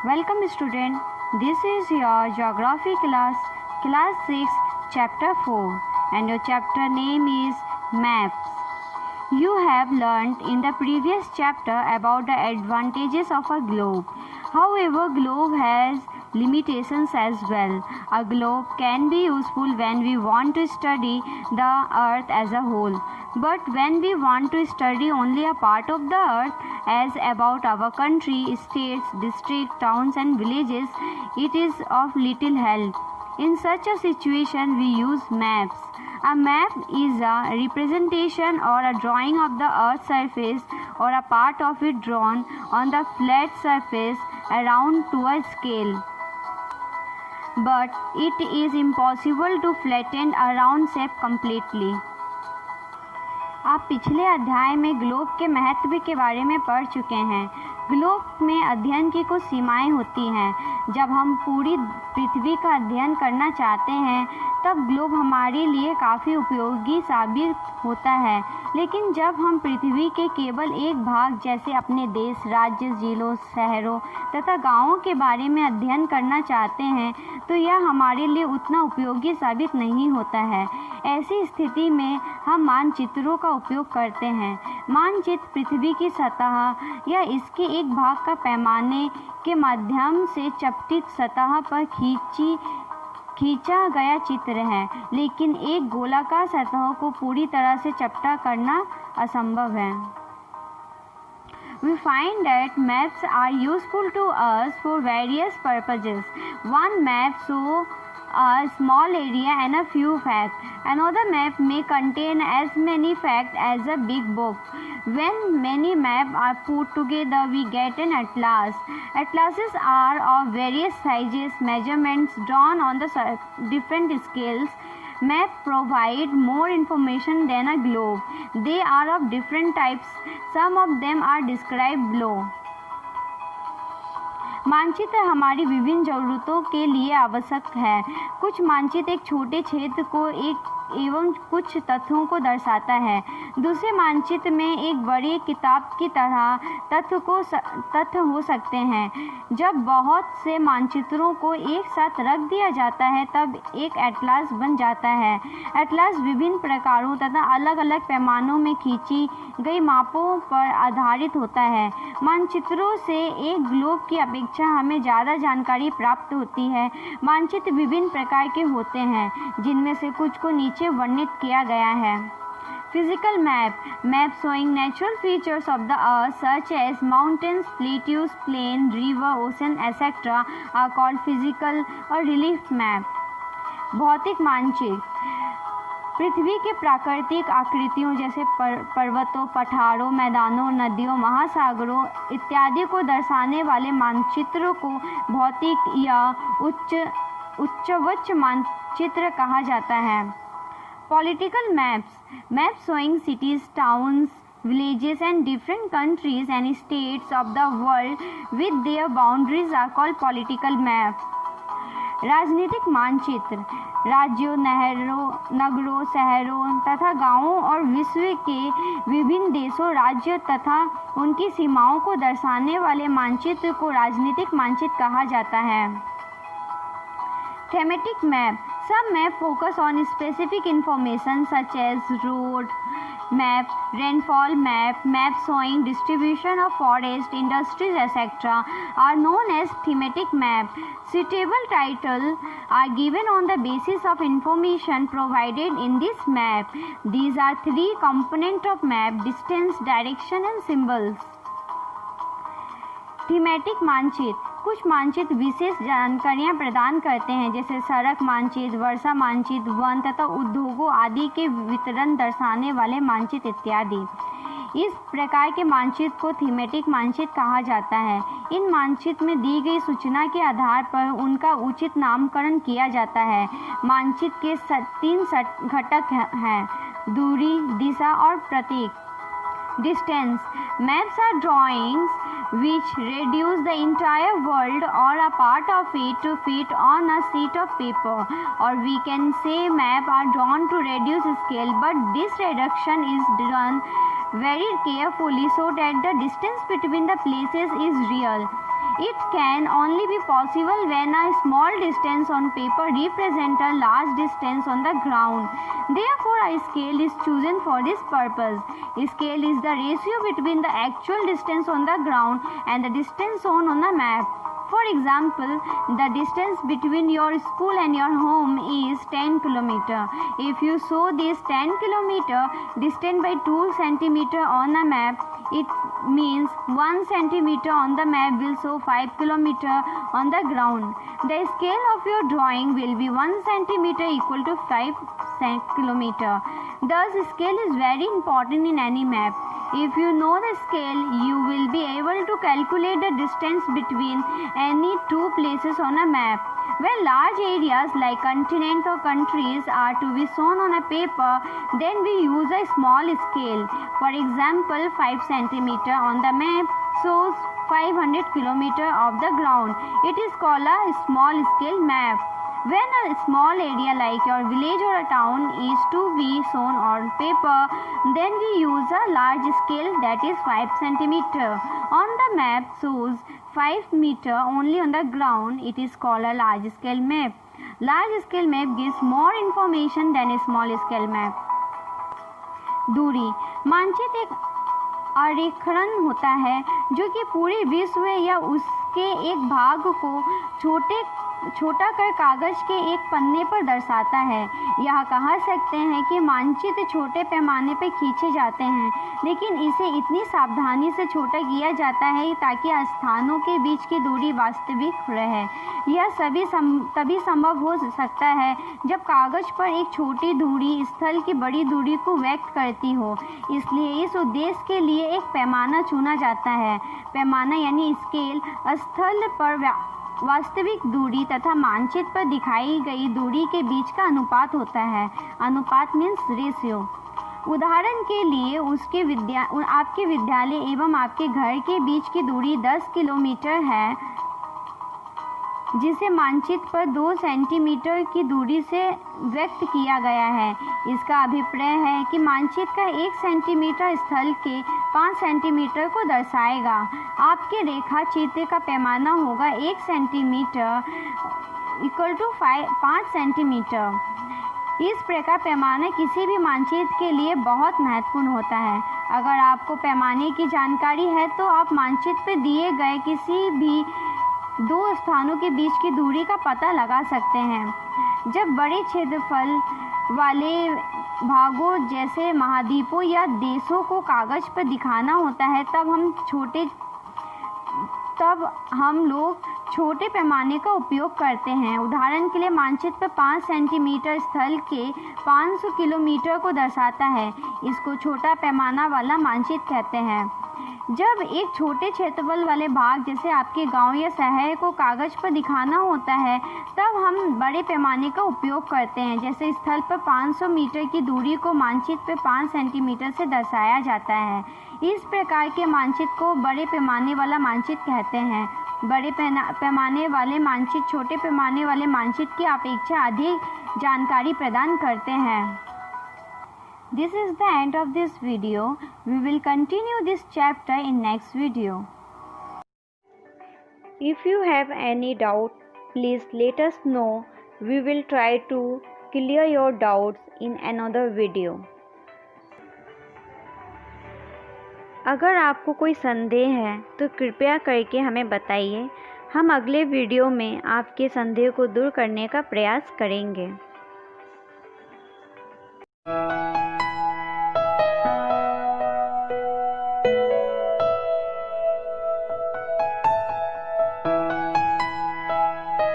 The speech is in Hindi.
Welcome student. This is your geography class 6, chapter 4, and your chapter name is maps. You have learnt in the previous chapter about the advantages of a globe. However, globe has limitations as well. A globe can be useful when we want to study the earth as a whole. But when we want to study only a part of the earth, as about our country, states, districts, towns and villages, it is of little help. In such a situation, we use maps. A map is a representation or a drawing of the earth's surface or a part of it drawn on the flat surface around to a scale. But it is impossible to flatten a round shape completely. आप पिछले अध्याय में ग्लोब के महत्व के बारे में पढ़ चुके हैं। ग्लोब में अध्ययन की कुछ सीमाएं होती हैं। जब हम पूरी पृथ्वी का अध्ययन करना चाहते हैं तब ग्लोब हमारे लिए काफ़ी उपयोगी साबित होता है, लेकिन जब हम पृथ्वी के केवल एक भाग जैसे अपने देश, राज्य, जिलों, शहरों तथा गांवों के बारे में अध्ययन करना चाहते हैं तो यह हमारे लिए उतना उपयोगी साबित नहीं होता है। ऐसी स्थिति में हम मानचित्रों का उपयोग करते हैं। मानचित्र पृथ्वी की सतह या इसके एक भाग का पैमाने के माध्यम से चपटी सतह पर खींचा गया चित्र है, लेकिन एक गोलाकार सतह को पूरी तरह से चपटा करना असंभव है। We find that maps are useful to us for various purposes. One map shows a small area and a few facts. Another map may contain as many facts as a big book. When many maps are put together, we get an atlas. Atlases are of various sizes, measurements drawn on the different scales. Maps provide more information than a globe. They are of different types. Some of them are described below. मानचित्र हमारी विभिन्न ज़रूरतों के लिए आवश्यक है। कुछ मानचित्र एक छोटे क्षेत्र को एवं कुछ तथ्यों को दर्शाता है। दूसरे मानचित्र में एक बड़ी किताब की तरह तथ्य हो सकते हैं। जब बहुत से मानचित्रों को एक साथ रख दिया जाता है तब एक एटलास बन जाता है। एटलास विभिन्न प्रकारों तथा अलग अलग पैमानों में खींची गई मापों पर आधारित होता है। मानचित्रों से एक ग्लोब की अपेक्षा हमें ज़्यादा जानकारी प्राप्त होती है। मानचित्र विभिन्न प्रकार के होते हैं, जिनमें से कुछ को नीचे वर्णित किया गया है। Physical map showing natural features of the earth such as mountains, plateaus, plain, river, ocean, etc. are called physical or relief map. भौतिक मानचित्र पृथ्वी के प्राकृतिक आकृतियों जैसे पर्वतों, पठारों, मैदानों, नदियों, महासागरों इत्यादि को दर्शाने वाले मानचित्रों को भौतिक या उच्चवच मानचित्र कहा जाता है। Political maps showing cities, towns, villages and different countries and states of the world with their boundaries are called political maps. राजनीतिक मानचित्र राज्यों, नगरों, शहरों तथा गांवों और विश्व के विभिन्न देशों, राज्यों तथा उनकी सीमाओं को दर्शाने वाले मानचित्र को राजनीतिक मानचित्र कहा जाता है। Thematic map. Some map focus on specific information such as road map, rainfall map, maps showing distribution of forest, industries, etc. are known as thematic map. Suitable titles are given on the basis of information provided in this map. These are three components of map: distance, direction and symbols. Thematic मानचित्र कुछ मानचित्र विशेष जानकारियां प्रदान करते हैं, जैसे सड़क मानचित्र, वर्षा मानचित्र, वन तथा उद्योगों आदि के वितरण दर्शाने वाले मानचित्र इत्यादि। इस प्रकार के मानचित्र को थीमेटिक मानचित्र कहा जाता है। इन मानचित्र में दी गई सूचना के आधार पर उनका उचित नामकरण किया जाता है। मानचित्र के 3 घटक हैं: दूरी, दिशा और प्रतीक। Distance. Maps are drawings which reduce the entire world or a part of it to fit on a sheet of paper, or we can say maps are drawn to reduce scale, but this reduction is done very carefully so that the distance between the places is real. It can only be possible when a small distance on paper represents a large distance on the ground. Therefore, a scale is chosen for this purpose. A scale is the ratio between the actual distance on the ground and the distance shown on the map. For example, the distance between your school and your home is 10 km. If you show this 10 km distance by 2 cm on a map, it means 1 cm on the map will show 5 km on the ground. The scale of your drawing will be 1 cm equal to 5 km. Thus, scale is very important in any map. If you know the scale, you will be able to calculate the distance between any two places on a map. When large areas like continents or countries are to be shown on a paper, then we use a small scale. For example, 5 cm on the map shows 500 km of the ground. It is called a small scale map. When a small area like your village or a town is to be shown on paper, then we use a large scale, that is 5 cm. On the map shows 5 meter only on the ground. It is called a large scale map. Large scale map gives more information than a small scale map. दूरी मानचित्र एक आरेखन होता है जो कि पूरे विश्व या उसके एक भाग को छोटा कर कागज के एक पन्ने पर दर्शाता है। यह कह सकते हैं कि मानचित्र छोटे पैमाने पर खींचे जाते हैं, लेकिन इसे इतनी सावधानी से छोटा किया जाता है ताकि स्थानों के बीच की दूरी वास्तविक रहे। यह तभी संभव हो सकता है जब कागज पर एक छोटी दूरी स्थल की बड़ी दूरी को व्यक्त करती हो। इसलिए इस उद्देश्य के लिए एक पैमाना चुना जाता है। पैमाना यानी स्केल स्थल पर वास्तविक दूरी तथा मानचित्र पर दिखाई गई दूरी के बीच का अनुपात होता है। अनुपात मीन्स रेशियो। उदाहरण के लिए आपके विद्यालय एवं आपके घर के बीच की दूरी 10 किलोमीटर है, जिसे मानचित्र पर 2 सेंटीमीटर की दूरी से व्यक्त किया गया है। इसका अभिप्राय है कि मानचित्र का 1 सेंटीमीटर स्थल के 5 सेंटीमीटर को दर्शाएगा। आपके रेखा चित्र का पैमाना होगा 1 सेंटीमीटर इक्वल टू 5 सेंटीमीटर। इस प्रकार पैमाना किसी भी मानचित्र के लिए बहुत महत्वपूर्ण होता है। अगर आपको पैमाने की जानकारी है तो आप मानचित्र पर दिए गए किसी भी 2 स्थानों के बीच की दूरी का पता लगा सकते हैं। जब बड़े क्षेत्रफल वाले भागों जैसे महाद्वीपों या देशों को कागज पर दिखाना होता है, तब हम लोग छोटे पैमाने का उपयोग करते हैं। उदाहरण के लिए मानचित्र पर 5 सेंटीमीटर स्थल के 500 किलोमीटर को दर्शाता है। इसको छोटा पैमाना वाला मानचित्र कहते हैं। जब एक छोटे क्षेत्रफल वाले भाग जैसे आपके गांव या शहर को कागज पर दिखाना होता है, तब हम बड़े पैमाने का उपयोग करते हैं। जैसे स्थल पर 500 मीटर की दूरी को मानचित्र पर 5 सेंटीमीटर से दर्शाया जाता है। इस प्रकार के मानचित्र को बड़े पैमाने वाला मानचित्र कहते हैं। बड़े पैमाने वाले मानचित्र छोटे पैमाने वाले मानचित्र की अपेक्षा अधिक जानकारी प्रदान करते हैं। This is the end of this video. We will continue this chapter in next video. If you have any doubt, please let us know. We will try to clear your doubts in another video. अगर आपको कोई संदेह है तो कृपया करके हमें बताइए। हम अगले वीडियो में आपके संदेह को दूर करने का प्रयास करेंगे।